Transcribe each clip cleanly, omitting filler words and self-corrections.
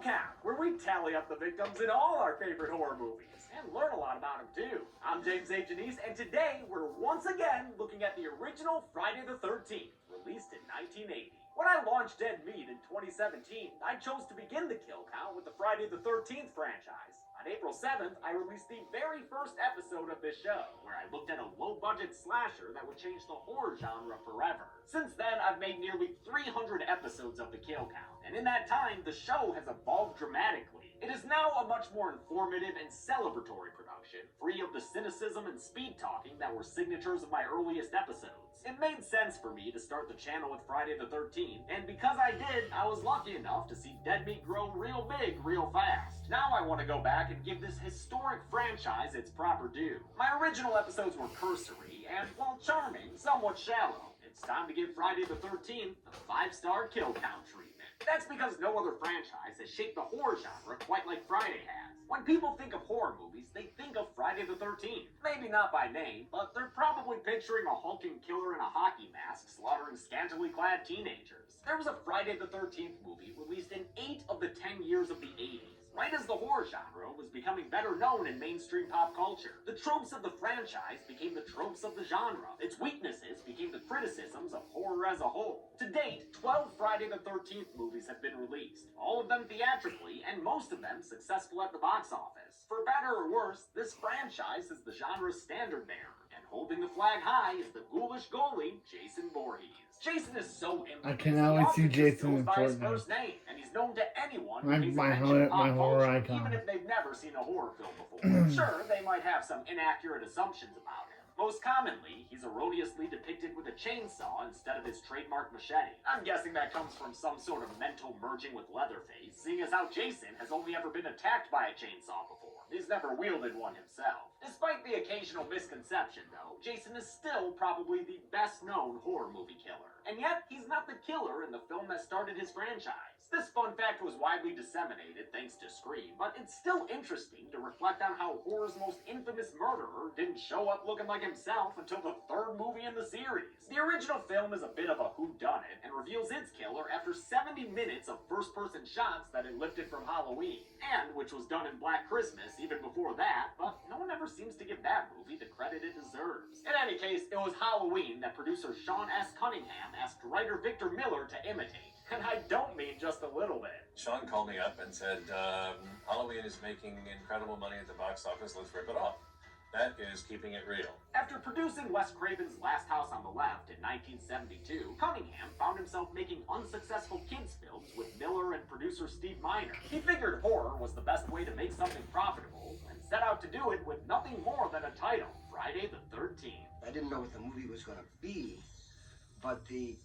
Kill Count, where we tally up the victims in all our favorite horror movies and learn a lot about them too. I'm James A. Janice, and today we're once again looking at the original Friday the 13th, released in 1980. When I launched Dead Meat in 2017, I chose to begin the kill count with the Friday the 13th franchise. On April 7th, I released the very first episode of this show, where I looked at a low-budget slasher that would change the horror genre forever. Since then, I've made nearly 300 episodes of the kill count, and in that time, the show has evolved dramatically. It is now a much more informative and celebratory production, free of the cynicism and speed-talking that were signatures of my earliest episodes. It made sense for me to start the channel with Friday the 13th, and because I did, I was lucky enough to see Dead Meat grow real big real fast. Now I want to go back and give this historic franchise its proper due. My original episodes were cursory, and while charming, somewhat shallow. It's time to give Friday the 13th a 5-star kill count treatment. That's because no other franchise has shaped the horror genre quite like Friday has. When people think of horror movies, they think of Friday the 13th. Maybe not by name, but they're probably picturing a hulking killer in a hockey mask slaughtering scantily clad teenagers. There was a Friday the 13th movie released in 8 of the 10 years of the 80s. Right as the horror genre was becoming better known in mainstream pop culture, the tropes of the franchise became the tropes of the genre. Its weaknesses became the criticisms of horror as a whole. To date, 12 Friday the 13th movies have been released, all of them theatrically, and most of them successful at the box office. For better or worse, this franchise is the genre's standard bearer, and holding the flag high is the ghoulish goalie, Jason Voorhees. Jason is so infamous. I cannot wait to see Jason in by his Fortnite. first name, and he's known to anyone who My pop horror culture, icon. even if they've never seen a horror film before. Sure, they might have some inaccurate assumptions about him. Most commonly, he's erroneously depicted with a chainsaw instead of his trademark machete. I'm guessing that comes from some sort of mental merging with Leatherface, seeing as how Jason has only ever been attacked by a chainsaw before. He's never wielded one himself. Despite the occasional misconception, though, Jason is still probably the best-known horror movie killer. And yet, he's not the killer in the film that started his franchise. This fun fact was widely disseminated thanks to Scream, but it's still interesting to reflect on how horror's most infamous murderer didn't show up looking like himself until the 3rd movie in the series. The original film is a bit of a whodunit and reveals its killer after 70 minutes of first-person shots that it lifted from Halloween, and which was done in Black Christmas even before that, but no one ever seems to give that movie the credit it deserves. In any case, it was Halloween that producer Sean S. Cunningham asked writer Victor Miller to imitate. And I don't mean just a little bit. Sean called me up and said, Halloween is making incredible money at the box office, let's rip it off. That is keeping it real. After producing Wes Craven's Last House on the Left in 1972, Cunningham found himself making unsuccessful kids' films with Miller and producer Steve Miner. He figured horror was the best way to make something profitable, and set out to do it with nothing more than a title, Friday the 13th. I didn't know what the movie was going to be, but the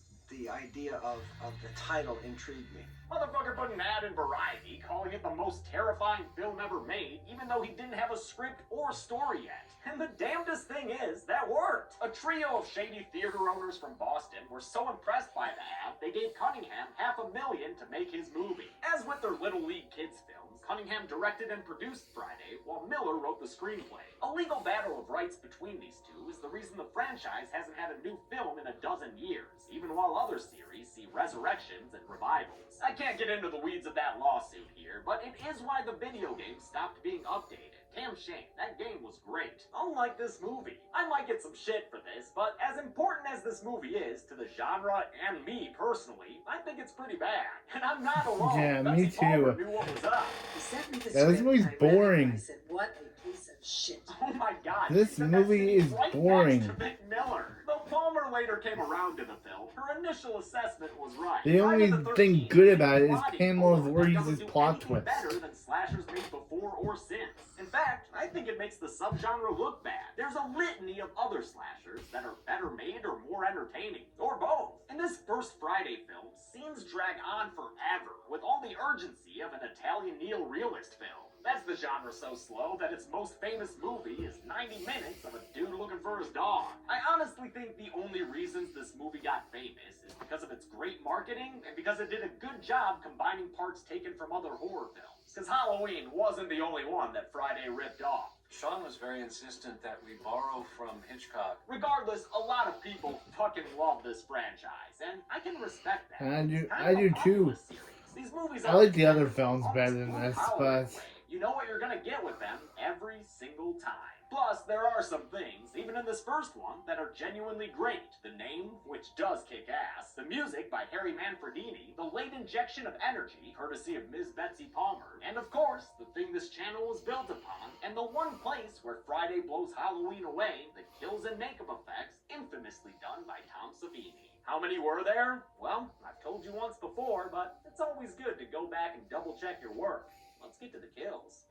idea of the title intrigued me. Motherfucker put an ad in Variety calling it the most terrifying film ever made, even though he didn't have a script or story yet. And the damnedest thing is, that worked. A trio of shady theater owners from Boston were so impressed by the ad, they gave Cunningham $500,000 to make his movie. As with their Little League kids films, Cunningham directed and produced Friday, while Miller wrote the screenplay. A legal battle of rights between these two is the reason the franchise hasn't had a new film in a dozen years, even while other series see resurrections and revivals. I can't get into the weeds of that lawsuit here, but it is why the video game stopped being updated. Damn shame, that game was great. Unlike this movie. I might get some shit for this, but as important as this movie is to the genre and me personally, I think it's pretty bad. And I'm not alone. Yeah, Betsy me too. Palmer knew what was up. He sent me the Yeah, this script, movie's I read it, boring. and I said, what a piece of shit. Oh my god. This she said that movie sitting is right boring. next to Vic Miller. Though Palmer later came around to the film, her initial assessment was right. The only Friday the thing 13th good about it is body Pamela horror that Voorhees' doesn't do plot anything twist. better than slashers made before or since. In fact, I think it makes the subgenre look bad. There's a litany of other slashers that are better made or more entertaining, or both. In this first Friday film, scenes drag on forever, with all the urgency of an Italian neorealist film. That's the genre so slow that its most famous movie is 90 minutes of a dude looking for his dog. I honestly think the only reasons this movie got famous is because of its great marketing and because it did a good job combining parts taken from other horror films. Because Halloween wasn't the only one that Friday ripped off. Sean was very insistent that we borrow from Hitchcock. Regardless, a lot of people fucking love this franchise, and I can respect that. I do- It's kind I of a do too. populist series. These movies I are like the other intense, films almost better than blue this, collar but way. You know what you're gonna get with them every single time. Plus, there are some things, even in this first one, that are genuinely great. The name, which does kick ass, the music by Harry Manfredini, the late injection of energy, courtesy of Ms. Betsy Palmer, and of course, the thing this channel was built upon, and the one place where Friday blows Halloween away, the kills and makeup effects, infamously done by Tom Savini. How many were there? Well, I've told you once before, but it's always good to go back and double check your work. Let's get to the kills.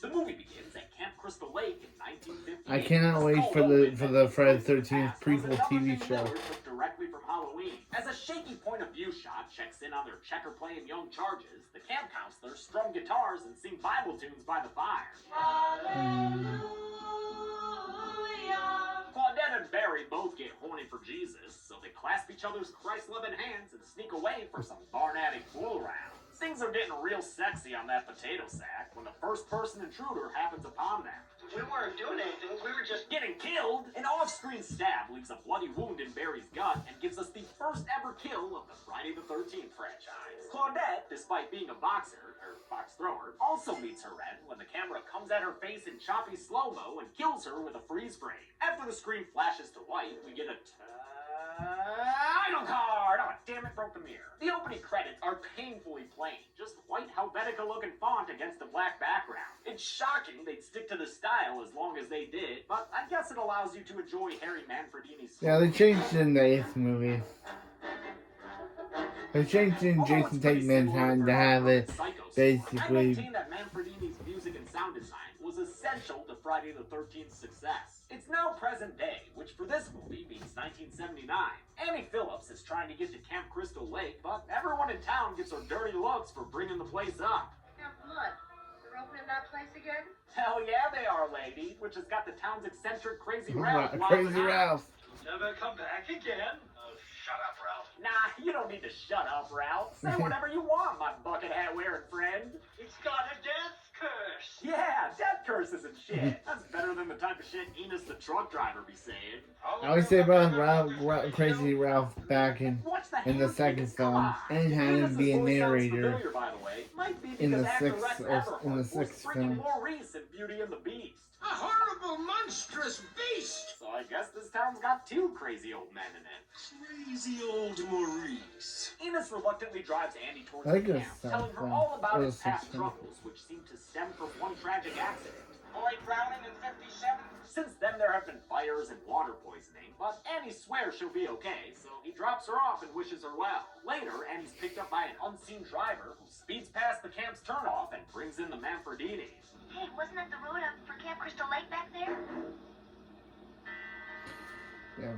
The movie begins at Camp Crystal Lake in 1958. I cannot wait for the Friday the 13th prequel TV show. Took directly from Halloween. As a shaky point of view shot checks in on their checker playing young charges, the camp counselors strum guitars and sing Bible tunes by the fire. Claudette and Barry both get horny for Jesus, so they clasp each other's Christ-loving hands and sneak away for some barn attic fool around. Things are getting real sexy on that potato sack when the first-person intruder happens upon them. We weren't doing anything, we were just... Getting killed! An off-screen stab leaves a bloody wound in Barry's gut and gives us the first ever kill of the Friday the 13th franchise. Claudette, despite being a boxer, or box thrower, also meets her end when the camera comes at her face in choppy slow-mo and kills her with a freeze frame. After the screen flashes to white, we get a title card! Oh, damn it, broke the mirror. The opening credits are painfully plain, just white Helvetica-looking font against a black background. It's shocking they'd stick to the style as long as they did, but I guess it allows you to enjoy Harry Manfredini's story. Yeah, they changed it in the 8th movie. They changed it in Jason Tatum in time to have it I basically. maintain that Manfredini's music and sound design was essential to Friday the 13th's success. It's now present day, which for this movie means 1979. Annie Phillips is trying to get to Camp Crystal Lake, but everyone in town gives her dirty looks for bringing the place up. Camp what? They're opening that place again? Hell yeah, they are, lady, which has got the town's eccentric Crazy Ralph. Crazy wilding out. Ralph. Never come back again. Oh, shut up, Ralph. Nah, you don't need to shut up, Ralph. Say whatever you want, my bucket hat wearing friend. It's got a death curse. Yeah, death curses and shit. That's better than the type of shit Enos the truck driver be saying. I always say about Crazy Ralph back in Watch the hand second fingers, film, come on. and had him Enos's be a voice sounds narrator familiar, by the way. Might be in the because actor sixth Rex or in the Everhart was sixth freaking film. Maurice in Beauty and the Beast. A horrible, monstrous beast. So I guess this town's got two crazy old men in it. Crazy old Maurice. Enos reluctantly drives Andy towards I think the it was camp, telling her seventh all film. about Or his the past sixth film. struggles, which seem to stem from one tragic accident. Boy drowning in 57. Since then, there have been fires and water poisoning, but Annie swears she'll be okay, so he drops her off and wishes her well. Later, Annie's picked up by an unseen driver who speeds past the camp's turnoff and brings in the Manfredinis. Hey, wasn't that the road up for Camp Crystal Lake back there? Yeah.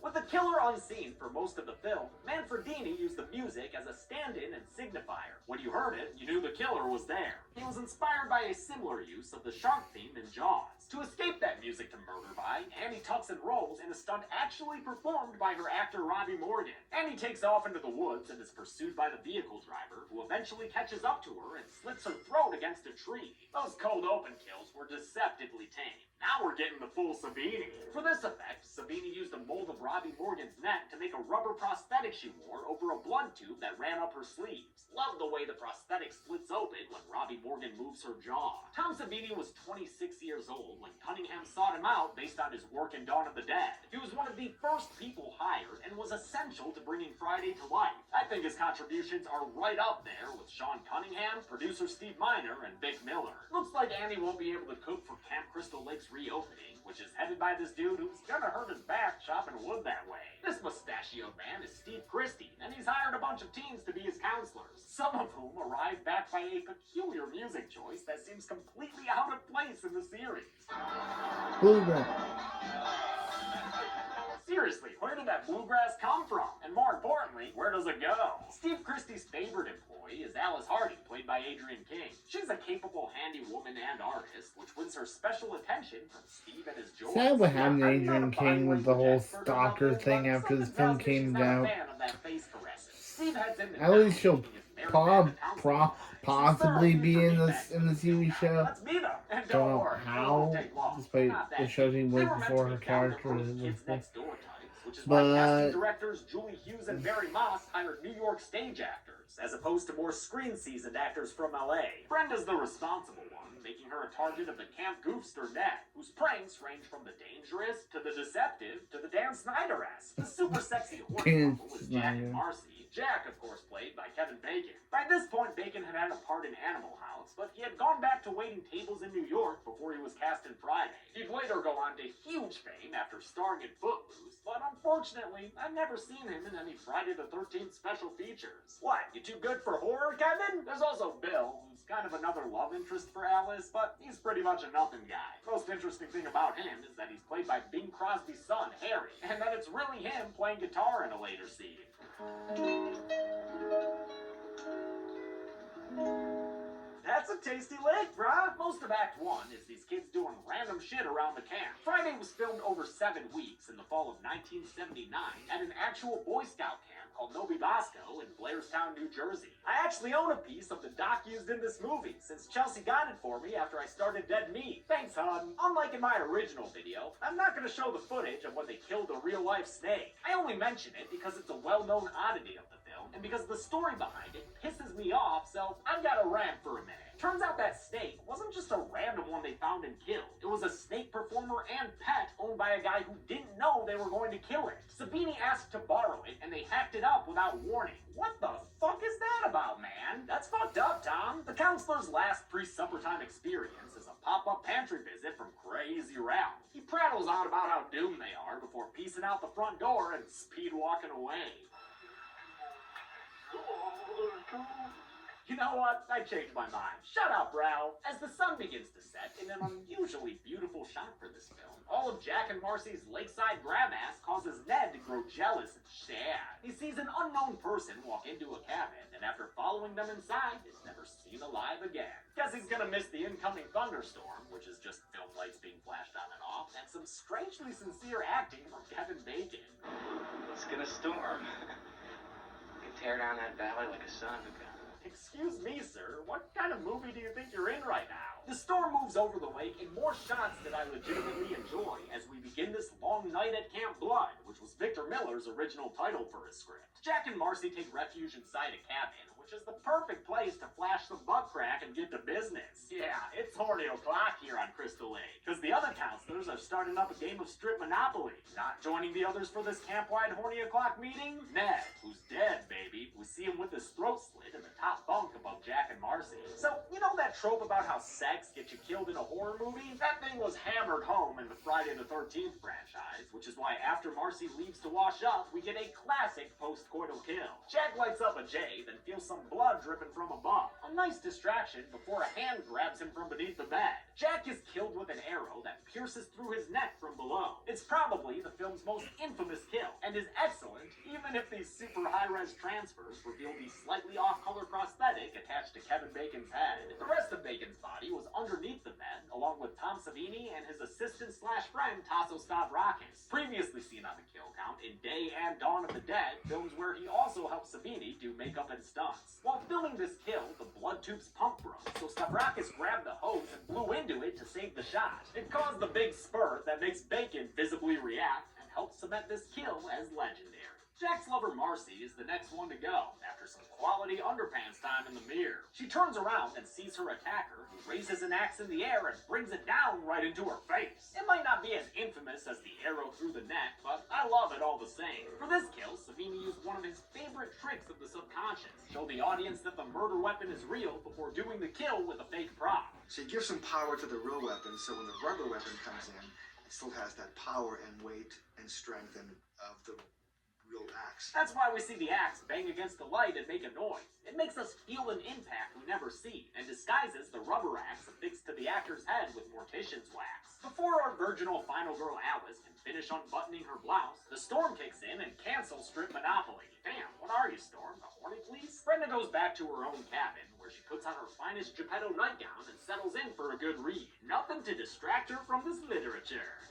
With the killer unseen for most of the film, Manfredini used the music as a stand-in and signifier. When you heard it, you knew the killer was there. He was inspired by a similar use of the shark theme in Jaws. To escape that music to murder by, Annie tucks and rolls in a stunt actually performed by her actor Robbie Morgan. Annie takes off into the woods and is pursued by the vehicle driver, who eventually catches up to her and slits her throat against a tree. Those cold open kills were deceptively tame. Now we're getting the full Savini. For this effect, Savini used a mold of Robbie Morgan's neck to make a rubber prosthetic she wore over a blood tube that ran up her sleeves. Love the way the prosthetic splits open when Robbie Morgan moves her jaw. Tom Savini was 26 years old when Cunningham sought him out based on his work in Dawn of the Dead. He was one of the first people hired and was essential to bringing Friday to life. I think his contributions are right up there with Sean Cunningham, producer Steve Miner, and Vic Miller. Looks like Annie won't be able to cook for Camp Crystal Lake's reopening, which is headed by this dude who's gonna hurt his back chopping wood that way. This mustachioed man is Steve Christie, and he's hired a bunch of teens to be his counselors, some of whom arrive backed by a peculiar music choice that seems completely out of place in the series. Bluegrass. Seriously, where did that bluegrass come from? And more importantly, where does it go? Steve Christie's favorite employee is Alice Hardy, played by Adrienne King. She's a capable, handy woman and artist, which wins her special attention from Steve and his joys. Sad what happened to I'm not a Adrienne King with the bilingual whole expert or stalker nothing, thing but after the something film tells me she's came not a out. fan of that face caressing. Steve heads into At least town she'll thinking his married man to Townsend. possibly She's be in thoroughly the TV show. Let's meet him. And Don't know worry, it how, won't take long. despite Not that the show deep. being They way were meant before to her be down to character earth was kids there. next door types, which is why But- casting directors Julie Hughes and Barry Moss hired New York stage actors, as opposed to more screen-seasoned actors from LA. Brenda's the responsible one, making her a target of the camp goofster Ned, whose pranks range from the dangerous, to the deceptive, to the Dan Snyder-esque. The super sexy horse Dan couple is Jack and Snyder. Marcy. Jack, of course, played by Kevin Bacon. By this point, Bacon had had a part in Animal House, but he had gone back to waiting tables in New York before he was cast in Friday. He'd later go on to huge fame after starring in Footloose, but unfortunately, I've never seen him in any Friday the 13th special features. What, you too good for horror, Kevin? There's also Bill, who's kind of another love interest for Alice, but he's pretty much a nothing guy. Most interesting thing about him is that he's played by Bing Crosby's son, Harry, and that it's really him playing guitar in a later scene. That's a tasty lick, bruh. Most of Act 1 is these kids doing random shit around the camp. Friday was filmed over 7 weeks in the fall of 1979 at an actual Boy Scout camp called Novi Bosco in Blairstown, New Jersey. I actually own a piece of the doc used in this movie, since Chelsea got it for me after I started Dead Meat. Thanks, hon. Unlike in my original video, I'm not going to show the footage of when they killed the real-life snake. I only mention it because it's a well-known oddity of the film, and because the story behind it pisses me off, so I've got to rant for a minute. Turns out that snake wasn't just a random one they found and killed. It was a snake performer and pet owned by a guy who didn't know they were going to kill it. Savini asked to borrow it, and they hacked it up without warning. What the fuck is that about, man? That's fucked up, Tom. The counselor's last pre-supper time experience is a pop-up pantry visit from Crazy Ralph. He prattles on about how doomed they are before piecing out the front door and speed walking away. You know what? I changed my mind. Shut up, Ralph. As the sun begins to set in an unusually beautiful shot for this film, all of Jack and Marcy's lakeside grab-ass causes Ned to grow jealous and sad. He sees an unknown person walk into a cabin, and after following them inside, is never seen alive again. Guess he's gonna miss the incoming thunderstorm, which is just film lights being flashed on and off, and some strangely sincere acting from Kevin Bacon. It's gonna storm. We can tear down that valley like a son of a gun. Excuse me, sir. What kind of movie do you think you're in right now? The storm moves over the lake in more shots that I legitimately enjoy as we begin this long night at Camp Blood, which was Victor Miller's original title for his script. Jack and Marcy take refuge inside a cabin, which is the perfect place to flash the butt crack and get to business. Yeah, it's horny o'clock here on Crystal Lake, because the other counselors are starting up a game of strip Monopoly. Not joining the others for this camp-wide horny o'clock meeting? Ned, who's dead, baby. We see him with his throat slit in the top bunk above Jack and Marcy. So, you know that trope about how sex gets you killed in a horror movie? That thing was hammered home in the Friday the 13th franchise, which is why after Marcy leaves to wash up, we get a classic post-coital kill. Jack lights up a J, then feels some blood dripping from above. A nice distraction before a hand grabs him from beneath the bed. Jack is killed with an arrow that pierces through his neck from below. It's probably the film's most infamous kill, and is excellent, even if these super high-res transfers reveal the slightly off-color prosthetic attached to Kevin Bacon's head. The rest of Bacon's body was underneath the bed, along with Tom Savini and his assistant/friend Tasso Stavrakis. Previously seen on the kill count in Day and Dawn of the Dead, films where he also helped Savini do makeup and stunts. While filming this kill, the blood tube's pump broke, so Stavrakis grabbed the hose and blew into it to save the shot. It caused the big spurt that makes Bacon visibly react and helps cement this kill as legendary. Jack's lover Marcy is the next one to go, after some quality underpants time in the mirror. She turns around and sees her attacker, who raises an axe in the air and brings it down right into her face. It might not be as infamous as the arrow through the neck, but I love it all the same. For this kill, Savini used one of his favorite tricks of the subconscious. Show the audience that the murder weapon is real before doing the kill with a fake prop. So you give some power to the real weapon, so when the rubber weapon comes in, it still has that power and weight and strength and of the real axe. That's why we see the axe bang against the light and make a noise. It makes us feel an impact we never see, and disguises the rubber axe affixed to the actor's head with mortician's wax. Before our virginal final girl Alice can finish unbuttoning her blouse, the storm kicks in and cancels strip Monopoly. Damn, what are you, Storm? A horny police? Brenda goes back to her own cabin, where she puts on her finest Geppetto nightgown and settles in for a good read. Nothing to distract her from this literature.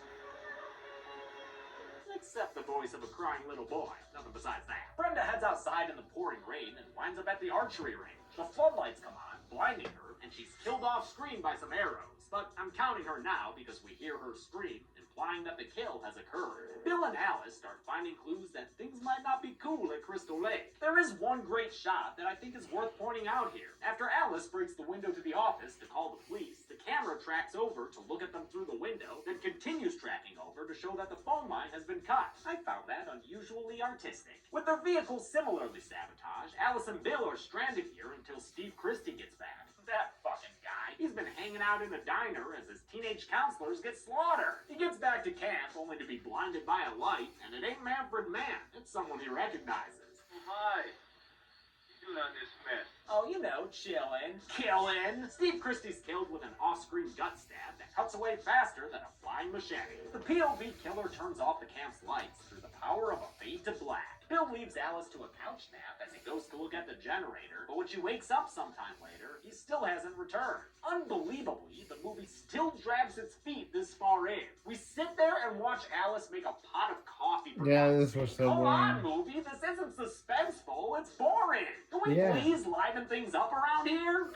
Except the voice of a crying little boy. Nothing besides that. Brenda heads outside in the pouring rain and winds up at the archery range. The floodlights come on, blinding her, and she's killed off screen by some arrows. But I'm counting her now because we hear her scream, implying that the kill has occurred. Bill and Alice start finding clues that things might not be cool at Crystal Lake. There is one great shot that I think is worth pointing out here. After Alice breaks the window to the office to call the police, the camera tracks over to look at them through the window, then continues tracking over to show that the phone line has been cut. I found that unusually artistic. With their vehicles similarly sabotaged, Alice and Bill are stranded here until Steve Christie gets back. That fucking guy. He's been hanging out in a diner as his teenage counselors get slaughtered. He gets back to camp only to be blinded by a light, and it ain't Manfred Mann. It's someone he recognizes. Hi. You doing on this mess? Oh, you know, chillin', killin'. Steve Christie's killed with an off-screen gut stab that cuts away faster than a flying machete. The POV killer turns off the camp's lights through the power of a fade to black. Bill leaves Alice to a couch nap as he goes to look at the generator, but when she wakes up sometime later, he still hasn't returned. Unbelievably, the movie still drags its feet this far in. We sit there and watch Alice make a pot of coffee for Yeah, God's this was sake. so Come on, boring. movie, this isn't suspenseful, it's boring. Can we Yeah. please liven things up around here?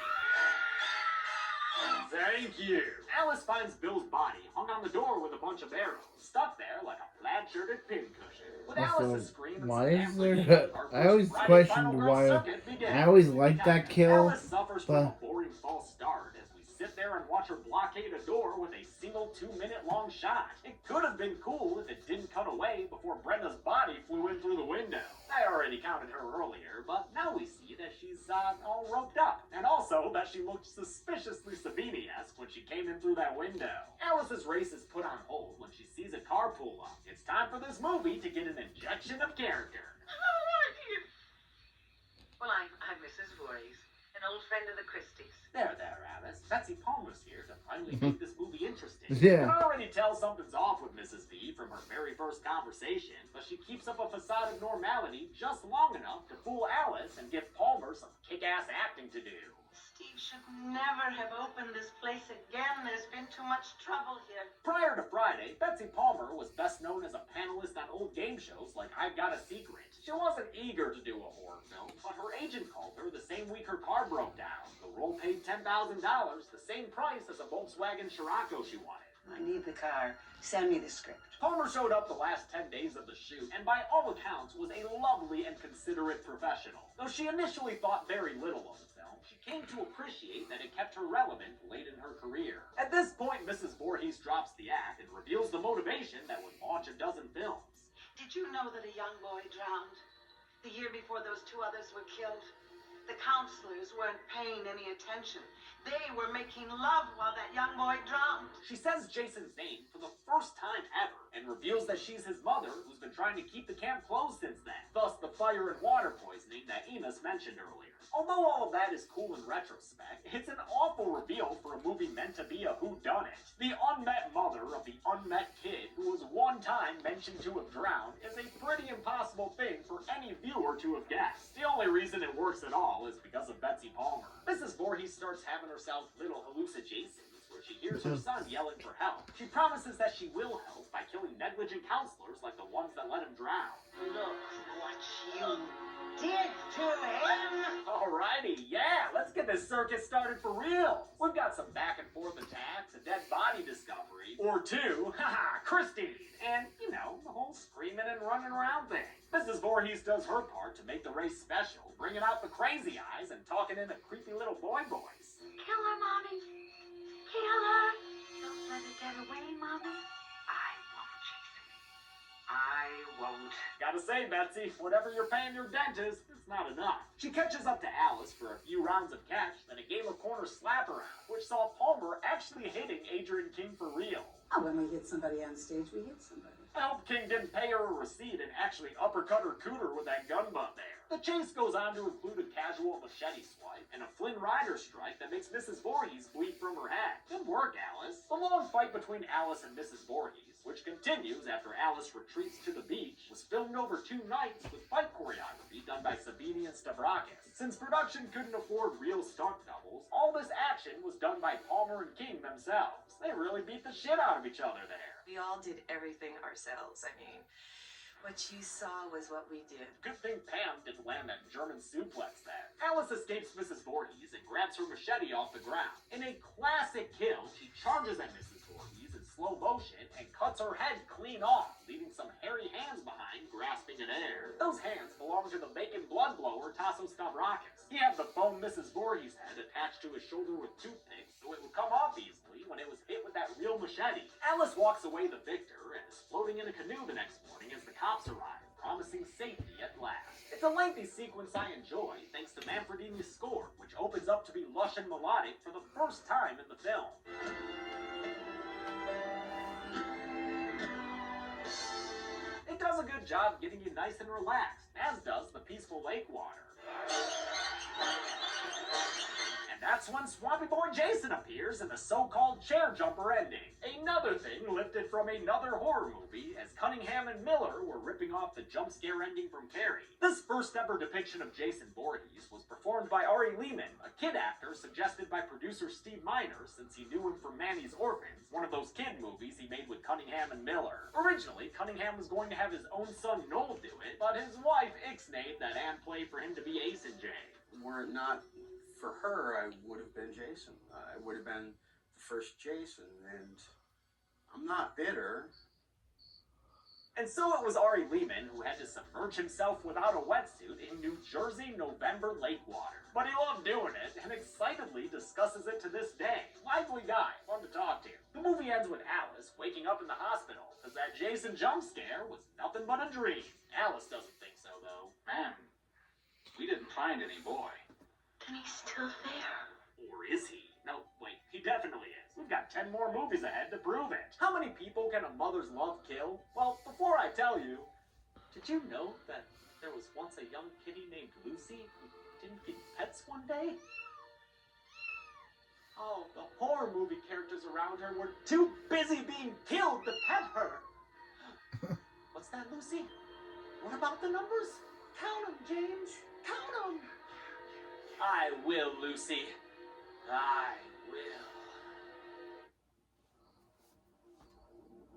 Thank you. Alice finds Bill's body hung on the door with a bunch of arrows, stuck there like a plaid-shirted pincushion. With Alice's Also, scream and why some is there? amplification, our I always first Friday questioned Final Girl why. circuit begins. I always liked that kill, Alice suffers from a boring false start as we sit there and watch her blockade a door with a single 2-minute long shot. It could have been cool if it didn't cut away before Brenda's body flew in through the window. I already counted her earlier, but now we see that she's all roped up, and also that she looked suspiciously Savini-esque when she came in through that window. Alice's race is put on hold when she sees a car pull up. It's time for this movie to get an injection of character. Well, I'm Mrs. Voorhees, an old friend of the Christies. There, Alice. Betsy Palmer's here to finally make this movie interesting. Yeah. You can already tell something's off with Mrs. B from her very first conversation, but she keeps up a facade of normality just long enough to fool Alice and give Palmer some kick-ass acting to do. Steve should never have opened this place again. There's been too much trouble here. Prior to Friday, Betsy Palmer was best known as a panelist on old game shows like I've Got a Secret. She wasn't eager to do a horror film, but her agent called her the same week her car broke down. The role paid $10,000, the same price as a Volkswagen Scirocco she wanted. I need the car. Send me the script. Palmer showed up the last 10 days of the shoot, and by all accounts was a lovely and considerate professional. Though she initially thought very little of the film, she came to appreciate that it kept her relevant late in her career. At this point, Mrs. Voorhees drops the act and reveals the motivation that would launch a dozen films. Did you know that a young boy drowned the year before those two others were killed? The counselors weren't paying any attention. They were making love while that young boy drowned. She says Jason's name for the first time ever and reveals that she's his mother who's been trying to keep the camp closed since then. Thus the fire and water poisoning that Enos mentioned earlier. Although all of that is cool in retrospect, it's an awful reveal for a movie meant to be a whodunit. The unmet mother of the unmet kid who was one time mentioned to have drowned is a pretty impossible thing for any viewer to have guessed. The only reason it works at all is because of Betsy Palmer. Mrs. Voorhees starts having herself little hallucinations where she hears her son yelling for help. She promises that she will help by killing negligent counselors like the ones that let him drown. Look what you did to him. Alrighty, yeah, let's get this circus started for real. We've got some back and forth attacks, a dead body discovery, or two, haha, Christine, and, you know, the whole screaming and running around thing. Mrs. Voorhees does her part to make the race special, bringing out the crazy eyes and talking in a creepy little boy voice. Kill her, Mommy. Kill her. Don't let her get away, Mommy. I won't, Jason. I won't. Gotta say, Betsy, whatever you're paying your dentist, it's not enough. She catches up to Alice for a few rounds of catch, then a game of corner slap around, which saw Palmer actually hitting Adrian King for real. Oh, when we hit somebody on stage, we hit somebody. I hope King didn't pay her a receipt and actually uppercut her cooter with that gun butt there. The chase goes on to include a casual machete swipe and a Flynn Rider strike that makes Mrs. Voorhees bleed from her head. Good work, Alice. The long fight between Alice and Mrs. Voorhees, which continues after Alice retreats to the beach, was filmed over 2 nights with fight choreography done by Sabini and Stavrakis. Since production couldn't afford real stunt doubles, all this action was done by Palmer and King themselves. They really beat the shit out of each other there. We all did everything ourselves. I mean, what you saw was what we did. Good thing Pam didn't land that German suplex there. Alice escapes Mrs. Voorhees and grabs her machete off the ground. In a classic kill, she charges at Mrs. Voorhees and slow motion and cuts her head clean off, leaving some hairy hands behind grasping at air. Those hands belong to the vacant blood blower Tasso Stavrakis. He had the bone Mrs. Voorhees' head attached to his shoulder with toothpicks so it would come off easily when it was hit with that real machete. Alice walks away the victor and is floating in a canoe the next morning as the cops arrive, promising safety at last. It's a lengthy sequence I enjoy, thanks to Manfredini's score, which opens up to be lush and melodic for the first time in the film. It does a good job getting you nice and relaxed, as does the peaceful lake water. And that's when Swampy Boy Jason appears in the so-called chair jumper ending. Another thing lifted from another horror movie, as Cunningham and Miller were ripping off the jump scare ending from Carrie. This first ever depiction of Jason Voorhees was performed by Ari Lehman, a kid actor suggested by producer Steve Miner since he knew him from Manny's Orphans, one of those kid movies he made with Cunningham and Miller. Originally, Cunningham was going to have his own son Noel do it, but his wife ixnayed that Ann play for him to be Ace and Jay. Were it not for her, I would have been Jason. I would have been the first Jason, and I'm not bitter. And so it was Ari Lehman who had to submerge himself without a wetsuit in New Jersey November lake water. But he loved doing it and excitedly discusses it to this day. Lively guy, fun to talk to. The movie ends with Alice waking up in the hospital because that Jason jump scare was nothing but a dream. Alice doesn't think so, though. Man, we didn't find any boy. Then he's still there. Or is he? No, wait, he definitely is. We've got 10 more movies ahead to prove it. How many people can a mother's love kill? Well, before I tell you, did you know that there was once a young kitty named Lucy who didn't get pets one day? Oh, the horror movie characters around her were too busy being killed to pet her. What's that, Lucy? What about the numbers? Count them, James. Count them. I will, Lucy. I will.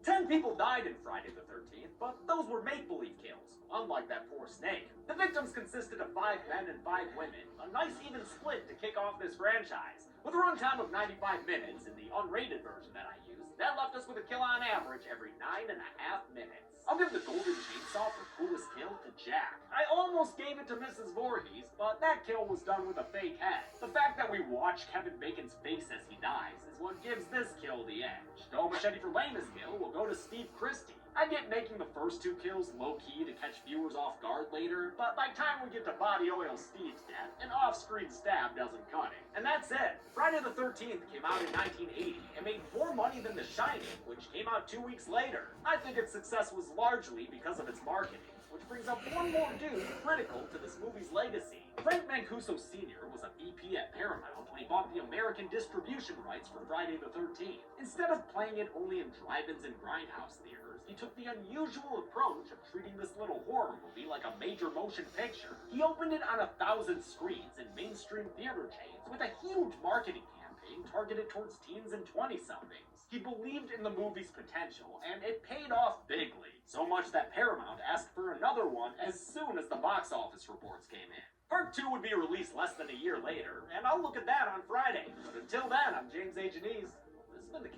10 people died in Friday the 13th, but those were make-believe kills, unlike that poor snake. The victims consisted of 5 men and 5 women, a nice even split to kick off this franchise. With a runtime of 95 minutes in the unrated version that I used, that left us with a kill on average every 9.5 minutes. I'll give the golden chainsaw for coolest kill to Jack. I almost gave it to Mrs. Voorhees, but that kill was done with a fake head. The fact that we watch Kevin Bacon's face as he dies is what gives this kill the edge. No machete for lamest kill will go to Steve Christie. I get making the first 2 kills low-key to catch viewers off guard later, but by the time we get to Body Oil Steve's death, an off-screen stab doesn't cut it. And that's it. Friday the 13th came out in 1980 and made more money than The Shining, which came out 2 weeks later. I think its success was largely because of its marketing, which brings up one more dude critical to this movie's legacy. Frank Mancuso Sr. was a VP at Paramount when he bought the American distribution rights for Friday the 13th. Instead of playing it only in drive-ins and grindhouse theaters, he took the unusual approach of treating this little horror movie like a major motion picture. He opened it on 1,000 screens in mainstream theater chains with a huge marketing campaign targeted towards teens and 20-somethings. He believed in the movie's potential, and it paid off bigly. So much that Paramount asked for another one as soon as the box office reports came in. Part 2 would be released less than a year later, and I'll look at that on Friday. But until then, I'm James A. Janice. This has been the